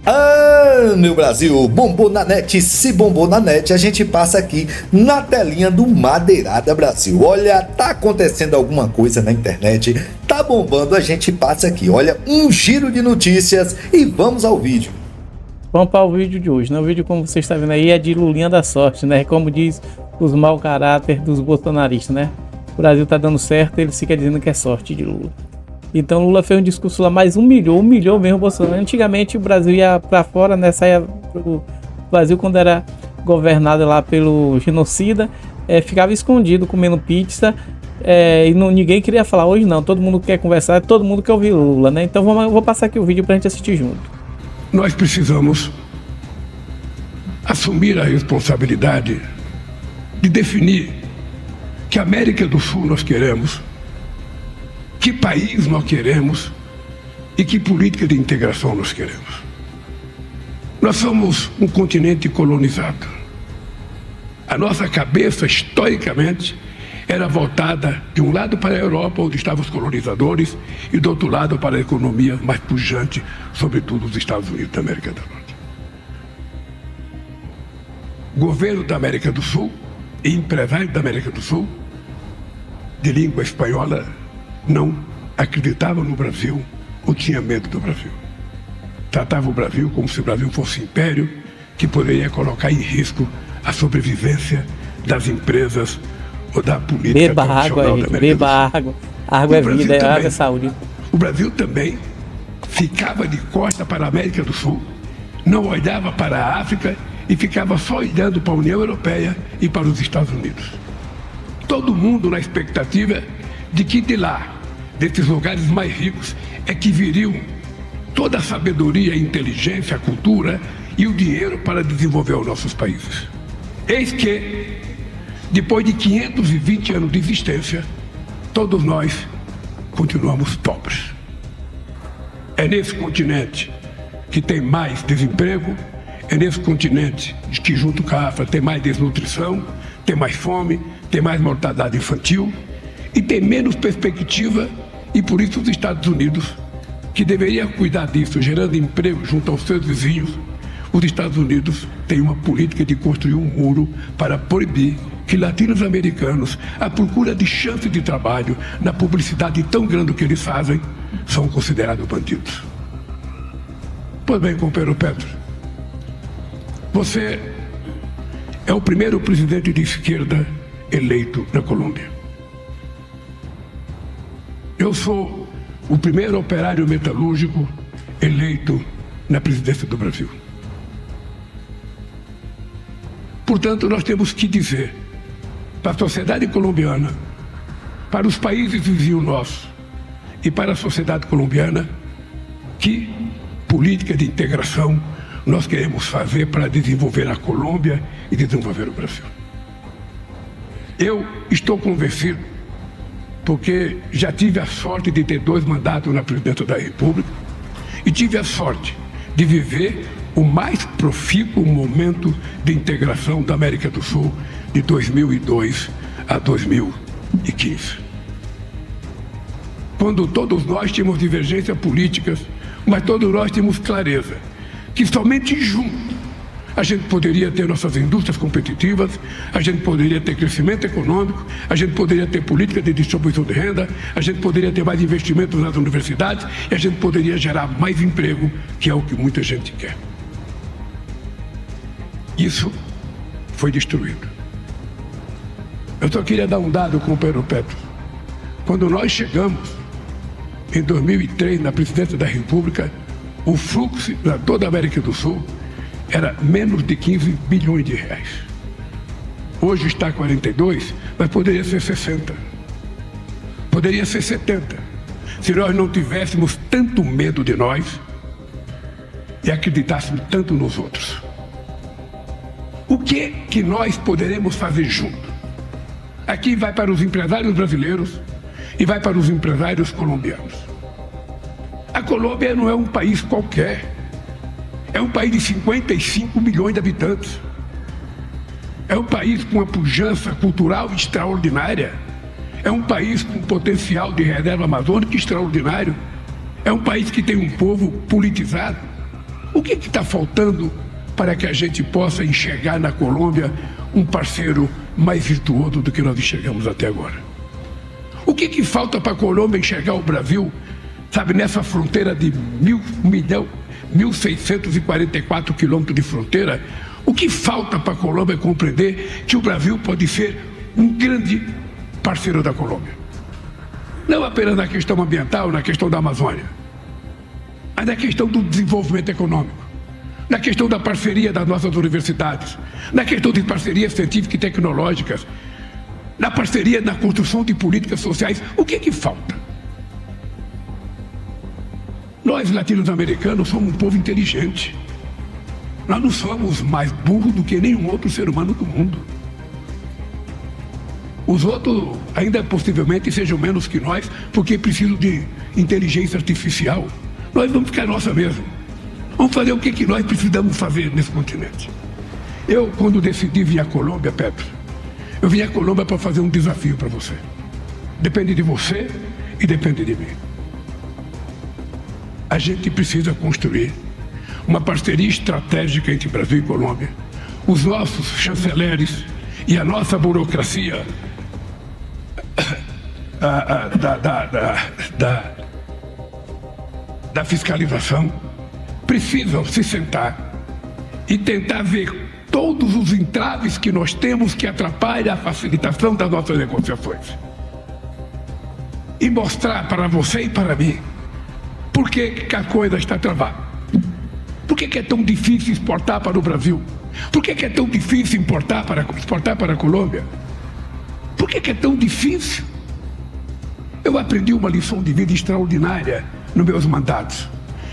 Ah, meu Brasil, bombou na net, se bombou na net, a gente passa aqui na telinha do Madeirada Brasil. Olha, tá acontecendo alguma coisa na internet, tá bombando, a gente passa aqui. Olha, um giro de notícias e vamos ao vídeo. Vamos para o vídeo de hoje, né? O vídeo, como você está vendo aí, é de Lulinha da sorte, né? Como diz os mau caráter dos bolsonaristas, né? O Brasil tá dando certo, ele fica dizendo que é sorte de Lula. Então Lula fez um discurso lá, mas humilhou mesmo o Bolsonaro. Antigamente o Brasil ia para fora, né? Saia pro Brasil quando era governado lá pelo genocida, ficava escondido comendo pizza, e ninguém queria falar. Hoje não, todo mundo quer conversar, todo mundo quer ouvir Lula, né? Então vou passar aqui o vídeo pra gente assistir junto. Nós precisamos assumir a responsabilidade de definir que América do Sul nós queremos, que país nós queremos e que política de integração nós queremos. Nós somos um continente colonizado. A nossa cabeça, historicamente, era voltada de um lado para a Europa, onde estavam os colonizadores, e do outro lado para a economia mais pujante, sobretudo os Estados Unidos da América do Norte. O governo da América do Sul e empresários da América do Sul, de língua espanhola, não acreditavam no Brasil ou tinham medo do Brasil. Tratavam o Brasil como se o Brasil fosse um império que poderia colocar em risco a sobrevivência das empresas ou da política beba tradicional água, da América beba do Sul. água. Água é vida, também, água é saúde. O Brasil também ficava de costa para a América do Sul, não olhava para a África e ficava só olhando para a União Europeia e para os Estados Unidos. Todo mundo na expectativa de que de lá, desses lugares mais ricos, é que viriam toda a sabedoria, a inteligência, a cultura e o dinheiro para desenvolver os nossos países. Eis que, depois de 520 anos de existência, todos nós continuamos pobres. É nesse continente que tem mais desemprego, é nesse continente que, junto com a África, tem mais desnutrição, tem mais fome, tem mais mortalidade infantil e tem menos perspectiva, e por isso os Estados Unidos, que deveria cuidar disso, gerando emprego junto aos seus vizinhos, os Estados Unidos têm uma política de construir um muro para proibir que latinos-americanos, à procura de chance de trabalho, na publicidade tão grande que eles fazem, são considerados bandidos. Pois bem, companheiro Petro, você é o primeiro presidente de esquerda eleito na Colômbia. Eu sou o primeiro operário metalúrgico eleito na presidência do Brasil. Portanto, nós temos que dizer para a sociedade colombiana, para os países vizinhos nossos e para a sociedade colombiana que política de integração nós queremos fazer para desenvolver a Colômbia e desenvolver o Brasil. Eu estou convencido, porque já tive a sorte de ter 2 mandatos na presidência da República e tive a sorte de viver o mais profícuo momento de integração da América do Sul de 2002 a 2015. Quando todos nós tínhamos divergências políticas, mas todos nós tínhamos clareza que somente juntos a gente poderia ter nossas indústrias competitivas, a gente poderia ter crescimento econômico, a gente poderia ter política de distribuição de renda, a gente poderia ter mais investimentos nas universidades e a gente poderia gerar mais emprego, que é o que muita gente quer. Isso foi destruído. Eu só queria dar um dado, companheiro Petro. Quando nós chegamos, em 2003, na presidência da República, o fluxo para toda a América do Sul era menos de 15 bilhões de reais. Hoje está 42, mas poderia ser 60. Poderia ser 70. Se nós não tivéssemos tanto medo de nós e acreditássemos tanto nos outros. O que nós poderemos fazer junto? Aqui vai para os empresários brasileiros e vai para os empresários colombianos. A Colômbia não é um país qualquer. É um país de 55 milhões de habitantes. É um país com uma pujança cultural extraordinária. É um país com potencial de reserva amazônica extraordinário. É um país que tem um povo politizado. O que está faltando para que a gente possa enxergar na Colômbia um parceiro mais virtuoso do que nós enxergamos até agora? O que falta para a Colômbia enxergar o Brasil, sabe, nessa fronteira de 1.644 quilômetros de fronteira? O que falta para a Colômbia compreender que o Brasil pode ser um grande parceiro da Colômbia? Não apenas na questão ambiental, na questão da Amazônia, mas na questão do desenvolvimento econômico, na questão da parceria das nossas universidades, na questão de parcerias científicas e tecnológicas, na parceria na construção de políticas sociais. O que falta? Nós, latino-americanos, somos um povo inteligente. Nós não somos mais burros do que nenhum outro ser humano do mundo. Os outros ainda possivelmente sejam menos que nós, porque precisam de inteligência artificial. Nós vamos ficar nossa mesmo. Vamos fazer o que nós precisamos fazer nesse continente. Eu, quando decidi vir à Colômbia, Pedro, eu vim à Colômbia para fazer um desafio para você. Depende de você e depende de mim. A gente precisa construir uma parceria estratégica entre Brasil e Colômbia. Os nossos chanceleres e a nossa burocracia da fiscalização precisam se sentar e tentar ver todos os entraves que nós temos que atrapalham a facilitação das nossas negociações. E mostrar para você e para mim por que a coisa está travada. Por que é tão difícil exportar para o Brasil? Por que é tão difícil exportar para a Colômbia? Por que é tão difícil? Eu aprendi uma lição de vida extraordinária nos meus mandatos.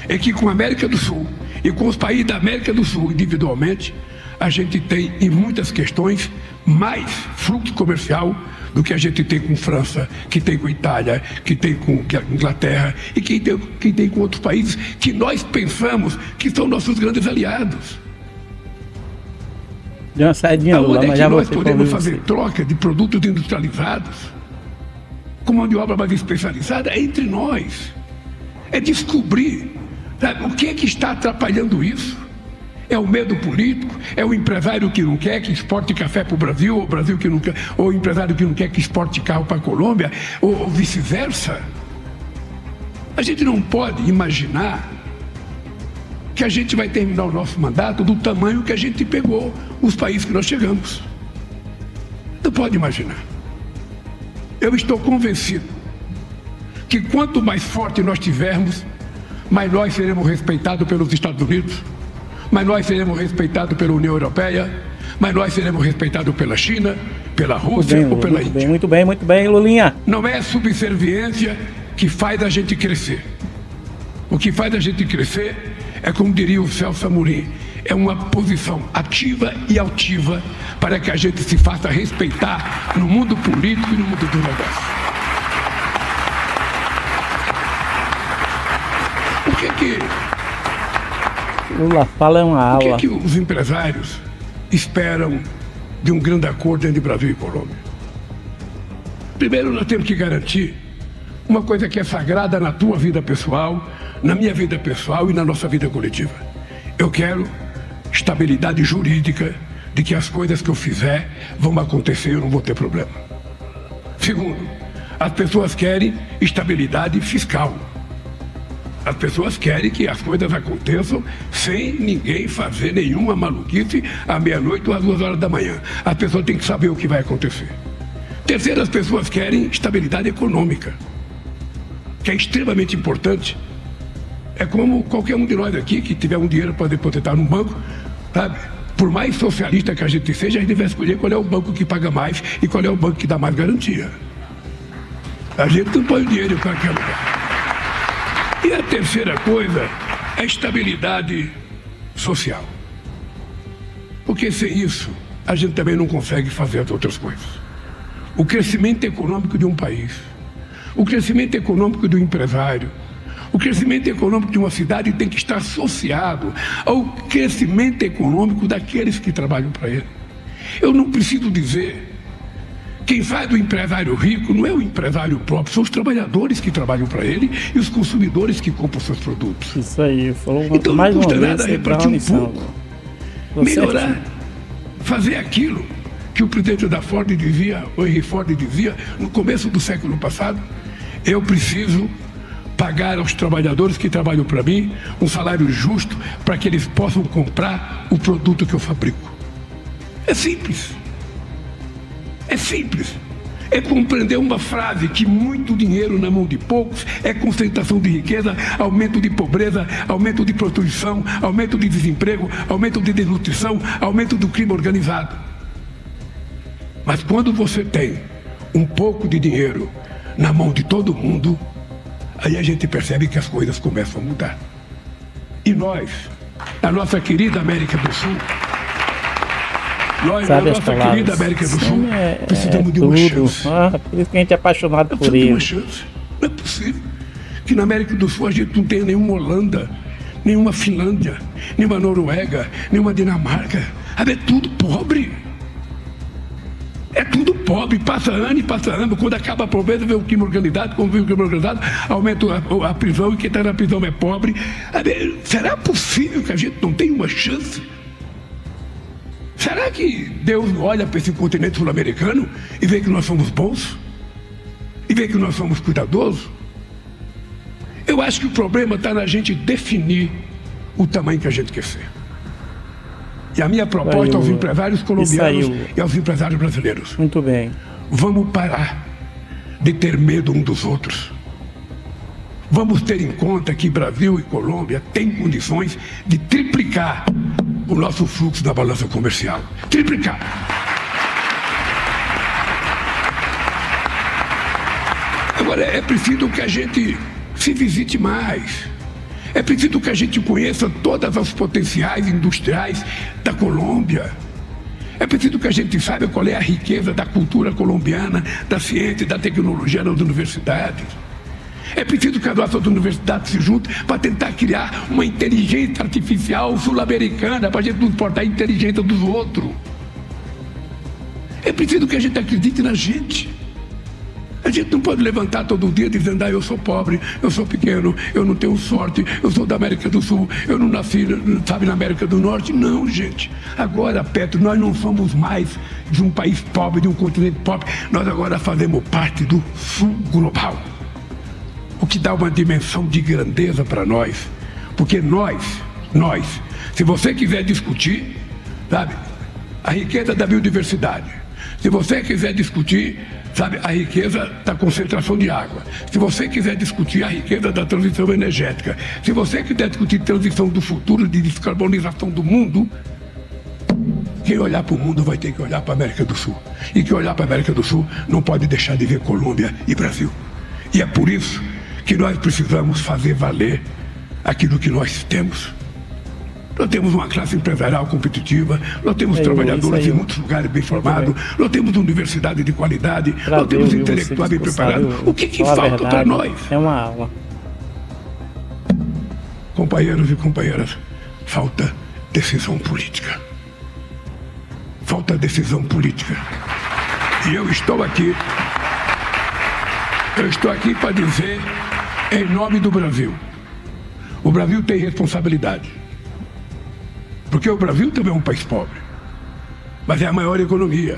É que com a América do Sul e com os países da América do Sul individualmente, a gente tem em muitas questões mais fluxo comercial do que a gente tem com França, que tem com Itália, que tem com Inglaterra e que tem com outros países que nós pensamos que são nossos grandes aliados. Deu uma saidinha, Lula, mas já nós podemos fazer troca de produtos industrializados com mão de obra mais especializada é entre nós. É descobrir, sabe, o que é que está atrapalhando isso. É o medo político, é o empresário que não quer que exporte café para o Brasil, ou o Brasil que não quer, ou o empresário que não quer que exporte carro para a Colômbia, ou vice-versa. A gente não pode imaginar que a gente vai terminar o nosso mandato do tamanho que a gente pegou os países que nós chegamos. Não pode imaginar. Eu estou convencido que quanto mais forte nós tivermos, mais nós seremos respeitados pelos Estados Unidos, mas nós seremos respeitados pela União Europeia, mas nós seremos respeitados pela China, pela Rússia ou pela Índia. Muito bem, Lulinha. Não é subserviência que faz a gente crescer. O que faz a gente crescer é, como diria o Celso Amorim, é uma posição ativa e altiva para que a gente se faça respeitar no mundo político e no mundo do negócio. Por que Lula fala é uma aula. O que os empresários esperam de um grande acordo entre Brasil e Colômbia? Primeiro, nós temos que garantir uma coisa que é sagrada na tua vida pessoal, na minha vida pessoal e na nossa vida coletiva. Eu quero estabilidade jurídica de que as coisas que eu fizer vão acontecer e eu não vou ter problema. Segundo, as pessoas querem estabilidade fiscal. As pessoas querem que as coisas aconteçam sem ninguém fazer nenhuma maluquice à meia-noite ou às 2 horas da manhã. As pessoas têm que saber o que vai acontecer. Terceiro, as pessoas querem estabilidade econômica, que é extremamente importante. É como qualquer um de nós aqui que tiver um dinheiro para depositar num banco, sabe? Por mais socialista que a gente seja, a gente vai escolher qual é o banco que paga mais e qual é o banco que dá mais garantia. A gente não põe o dinheiro em qualquer lugar. E a terceira coisa é a estabilidade social. Porque sem isso, a gente também não consegue fazer as outras coisas. O crescimento econômico de um país, o crescimento econômico do empresário, o crescimento econômico de uma cidade tem que estar associado ao crescimento econômico daqueles que trabalham para ele. Eu não preciso dizer Quem faz do empresário rico não é o empresário próprio, são os trabalhadores que trabalham para ele e os consumidores que compram seus produtos. Isso aí, falou então mais não uma custa vez, nada você dá repartir uma um lição. pouco, melhorar, fazer aquilo que o presidente da Ford dizia, o Henry Ford dizia, no começo do século passado: eu preciso pagar aos trabalhadores que trabalham para mim um salário justo para que eles possam comprar o produto que eu fabrico. É simples. É simples. É compreender uma frase que muito dinheiro na mão de poucos é concentração de riqueza, aumento de pobreza, aumento de prostituição, aumento de desemprego, aumento de desnutrição, aumento do crime organizado. Mas quando você tem um pouco de dinheiro na mão de todo mundo, aí a gente percebe que as coisas começam a mudar. E nós, a nossa querida América do Sul, nós, na nossa querida América do Sul, precisamos de uma chance. Por isso que a gente é apaixonado por ele. Uma chance. Não é possível que na América do Sul a gente não tenha nenhuma Holanda, nenhuma Finlândia, nenhuma Noruega, nenhuma Dinamarca. É tudo pobre. É tudo pobre, passa ano e passa ano. Quando acaba a pobreza, vem o crime organizado. Quando vem o crime organizado, aumenta a prisão, e quem está na prisão é pobre. Será possível que a gente não tenha uma chance? Será que Deus olha para esse continente sul-americano e vê que nós somos bons? E vê que nós somos cuidadosos? Eu acho que o problema está na gente definir o tamanho que a gente quer ser. E a minha proposta aos empresários colombianos e aos empresários brasileiros: muito bem. Vamos parar de ter medo um dos outros. Vamos ter em conta que Brasil e Colômbia têm condições de triplicar o nosso fluxo da balança comercial. Triplicar. Agora, é preciso que a gente se visite mais. É preciso que a gente conheça todas as potenciais industriais da Colômbia. É preciso que a gente saiba qual é a riqueza da cultura colombiana, da ciência e da tecnologia nas universidades. É preciso que as nossas universidades se juntem para tentar criar uma inteligência artificial sul-americana para a gente não importar a inteligência dos outros. É preciso que a gente acredite na gente. A gente não pode levantar todo dia dizendo: eu sou pobre, eu sou pequeno, eu não tenho sorte, eu sou da América do Sul, eu não nasci, sabe, na América do Norte. Não, gente. Agora, Petro, nós não somos mais de um país pobre, de um continente pobre. Nós agora fazemos parte do Sul global. O que dá uma dimensão de grandeza para nós. Porque nós, se você quiser discutir, sabe, a riqueza da biodiversidade, se você quiser discutir, sabe, a riqueza da concentração de água, se você quiser discutir a riqueza da transição energética, se você quiser discutir transição do futuro, de descarbonização do mundo, quem olhar para o mundo vai ter que olhar para a América do Sul. E quem olhar para a América do Sul não pode deixar de ver Colômbia e Brasil. E é por isso que nós precisamos fazer valer aquilo que nós temos. Nós temos uma classe empresarial competitiva, nós temos trabalhadores em muitos lugares bem formados, nós temos universidade de qualidade, nós temos intelectuais bem preparados. O que falta para nós? É uma aula. Companheiros e companheiras, falta decisão política. Falta decisão política. E eu estou aqui para dizer, em nome do Brasil: o Brasil tem responsabilidade. Porque o Brasil também é um país pobre, mas é a maior economia,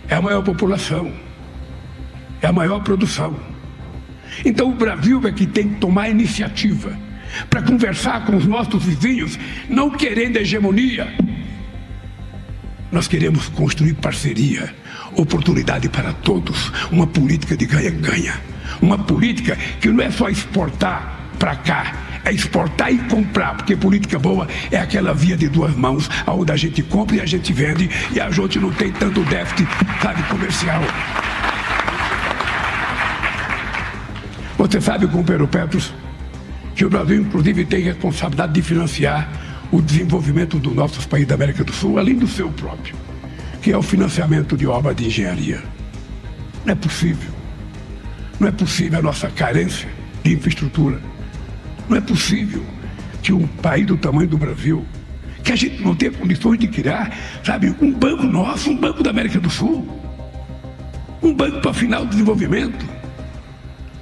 é a maior população, é a maior produção. Então o Brasil é que tem que tomar a iniciativa para conversar com os nossos vizinhos, não querendo hegemonia. Nós queremos construir parceria, oportunidade para todos, uma política de ganha-ganha, uma política que não é só exportar para cá, é exportar e comprar, porque política boa é aquela via de duas mãos, onde a gente compra e a gente vende, e a gente não tem tanto déficit, sabe, comercial. Você sabe, companheiro Petros, que o Brasil, inclusive, tem responsabilidade de financiar o desenvolvimento dos nossos países da América do Sul, além do seu próprio, que é o financiamento de obras de engenharia. Não é possível. Não é possível a nossa carência de infraestrutura. Não é possível que um país do tamanho do Brasil, que a gente não tenha condições de criar, sabe, um banco nosso, um banco da América do Sul. Um banco para final do desenvolvimento.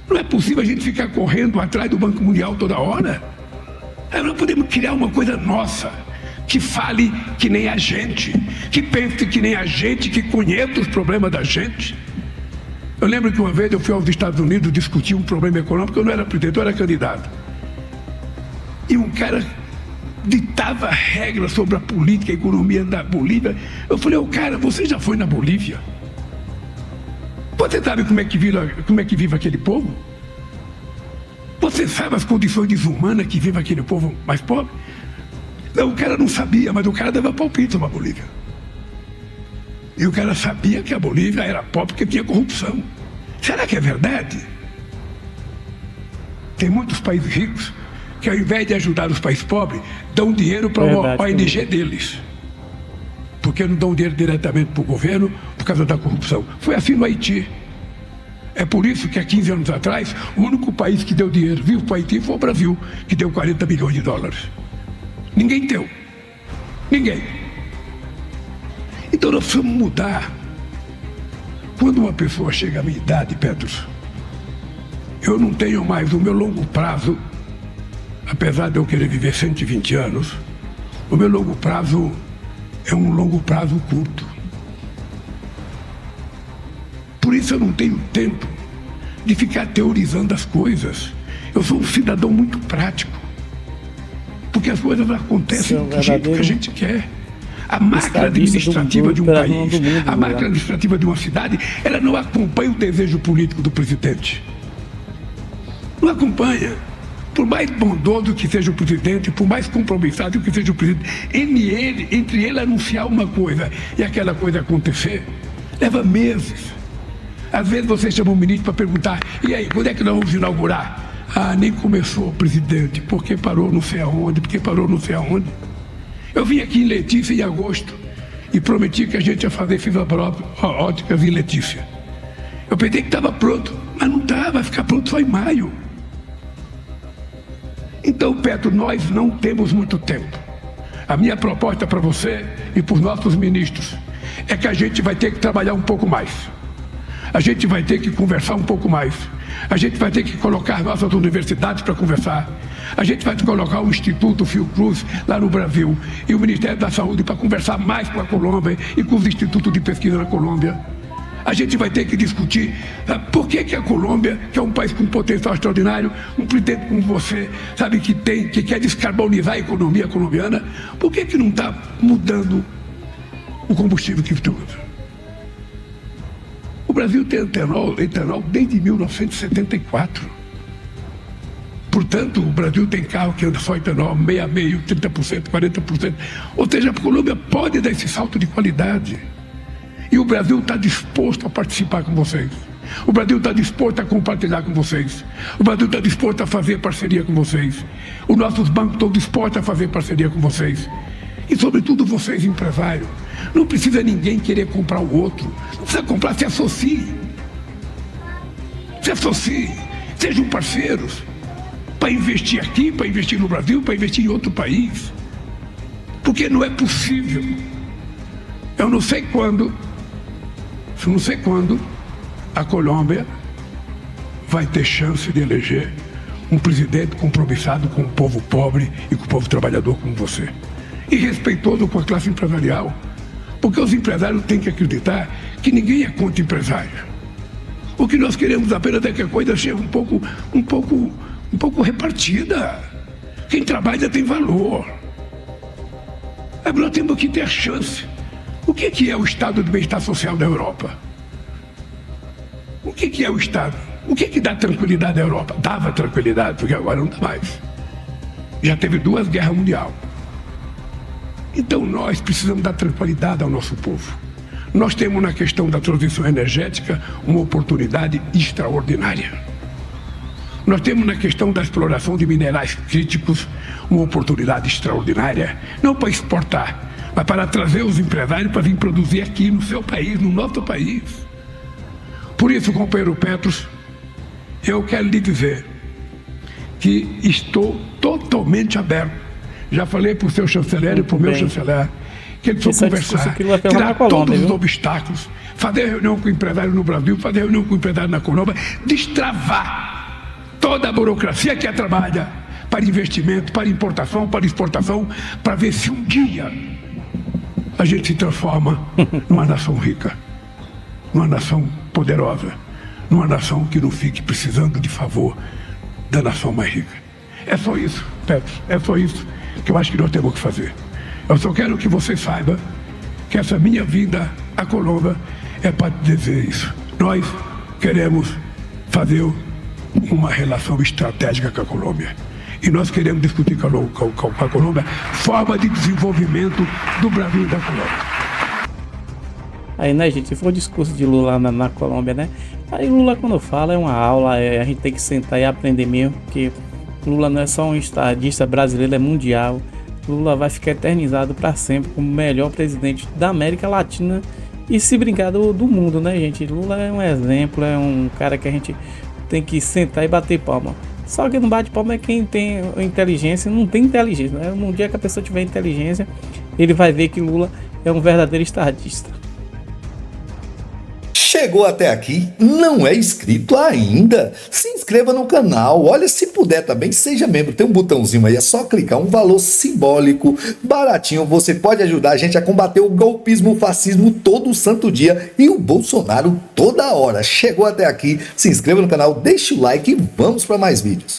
Não é possível a gente ficar correndo atrás do Banco Mundial toda hora. Nós podemos criar uma coisa nossa, que fale que nem a gente, que pense que nem a gente, que conheça os problemas da gente. Eu lembro que uma vez eu fui aos Estados Unidos discutir um problema econômico, eu não era presidente, eu era candidato. E um cara ditava regras sobre a política, a economia da Bolívia. Eu falei, cara, você já foi na Bolívia? Você sabe como é que vive aquele povo? Você sabe as condições desumanas que vive aquele povo mais pobre? Não, o cara não sabia, mas o cara dava palpite sobre a Bolívia. E o cara sabia que a Bolívia era pobre porque tinha corrupção. Será que é verdade? Tem muitos países ricos que, ao invés de ajudar os países pobres, dão dinheiro para uma ONG deles. Porque não dão dinheiro diretamente para o governo por causa da corrupção. Foi assim no Haiti. É por isso que há 15 anos atrás, o único país que deu dinheiro vivo para o Haiti foi o Brasil, que deu 40 bilhões de dólares. Ninguém deu. Ninguém. Então nós precisamos mudar. Quando uma pessoa chega à minha idade, Petros, eu não tenho mais o meu longo prazo, apesar de eu querer viver 120 anos, o meu longo prazo é um longo prazo curto. Por isso eu não tenho tempo de ficar teorizando as coisas. Eu sou um cidadão muito prático. Porque as coisas acontecem do jeito que a gente quer. A máquina administrativa de um país, a máquina administrativa de uma cidade, ela não acompanha o desejo político do presidente. Não acompanha. Por mais bondoso que seja o presidente, por mais compromissado que seja o presidente, entre ele anunciar uma coisa e aquela coisa acontecer, leva meses. Às vezes você chama um ministro para perguntar, e aí, quando é que nós vamos inaugurar? Nem começou, presidente, porque parou não sei aonde, porque parou não sei aonde. Eu vim aqui em Letícia em agosto e prometi que a gente ia fazer fibra óticas em Letícia. Eu pensei que estava pronto, mas não estava, vai ficar pronto só em maio. Então, Petro, nós não temos muito tempo. A minha proposta para você e para os nossos ministros é que a gente vai ter que trabalhar um pouco mais. A gente vai ter que conversar um pouco mais. A gente vai ter que colocar nossas universidades para conversar. A gente vai colocar o Instituto Fiocruz lá no Brasil e o Ministério da Saúde para conversar mais com a Colômbia e com os institutos de pesquisa na Colômbia. A gente vai ter que discutir por que a Colômbia, que é um país com potencial extraordinário, um presidente como você, sabe, que quer descarbonizar a economia colombiana, por que não está mudando o combustível que usa? O Brasil tem etanol desde 1974. Portanto, o Brasil tem carro que anda só etanol, 60%, 30%, 40%. Ou seja, a Colômbia pode dar esse salto de qualidade. E o Brasil está disposto a participar com vocês. O Brasil está disposto a compartilhar com vocês. O Brasil está disposto a fazer parceria com vocês. Os nossos bancos estão dispostos a fazer parceria com vocês. E, sobretudo, vocês, empresários. Não precisa ninguém querer comprar o outro. Não precisa comprar, se associe. Se associe. Sejam parceiros. Para investir aqui, para investir no Brasil, para investir em outro país. Porque não é possível. Eu não sei quando a Colômbia vai ter chance de eleger um presidente compromissado com o povo pobre e com o povo trabalhador como você. E respeitoso com a classe empresarial. Porque os empresários têm que acreditar que ninguém é contra empresário. O que nós queremos apenas é que a coisa seja um pouco repartida. Quem trabalha tem valor. Agora nós temos que ter a chance. O que é o estado de bem-estar social da Europa? O que é o estado? O que dá tranquilidade à Europa? Dava tranquilidade, porque agora não dá mais. Já teve 2 guerras mundiais. Então nós precisamos dar tranquilidade ao nosso povo. Nós temos na questão da transição energética uma oportunidade extraordinária. Nós temos na questão da exploração de minerais críticos uma oportunidade extraordinária, não para exportar, mas para trazer os empresários para vir produzir aqui no seu país, no nosso país. Por isso, companheiro Petros, eu quero lhe dizer que estou totalmente aberto. Já falei para o seu chanceler e para o meu chanceler. que ele precisou Esse é o discurso conversar, que Lula fez lá na tirar Colômbia, todos os viu? obstáculos, fazer reunião com o empresário no Brasil, fazer reunião com o empresário na Colômbia, destravar toda a burocracia que trabalha para investimento, para importação, para exportação, para ver se um dia a gente se transforma numa nação rica, numa nação poderosa, numa nação que não fique precisando de favor da nação mais rica. É só isso, Pedro, é só isso que eu acho que nós temos que fazer. Eu só quero que você saiba que essa minha vinda à Colômbia é para dizer isso. Nós queremos fazer uma relação estratégica com a Colômbia. E nós queremos discutir com a Colômbia forma de desenvolvimento do Brasil e da Colômbia. Aí, né, gente, se for o discurso de Lula na Colômbia, né? Aí Lula, quando fala, é uma aula, a gente tem que sentar e aprender mesmo, porque Lula não é só um estadista brasileiro, é mundial. Lula vai ficar eternizado para sempre como o melhor presidente da América Latina e, se brincar, do mundo, né, gente? Lula é um exemplo, é um cara que a gente tem que sentar e bater palma. Só que não bate palma é quem tem inteligência, não tem inteligência, né? No dia que a pessoa tiver inteligência, ele vai ver que Lula é um verdadeiro estadista. Chegou até aqui, não é inscrito ainda? Se inscreva no canal, olha, se puder também, seja membro, tem um botãozinho aí, é só clicar, um valor simbólico, baratinho, você pode ajudar a gente a combater o golpismo, o fascismo todo santo dia e o Bolsonaro toda hora. Chegou até aqui, se inscreva no canal, deixe o like e vamos para mais vídeos.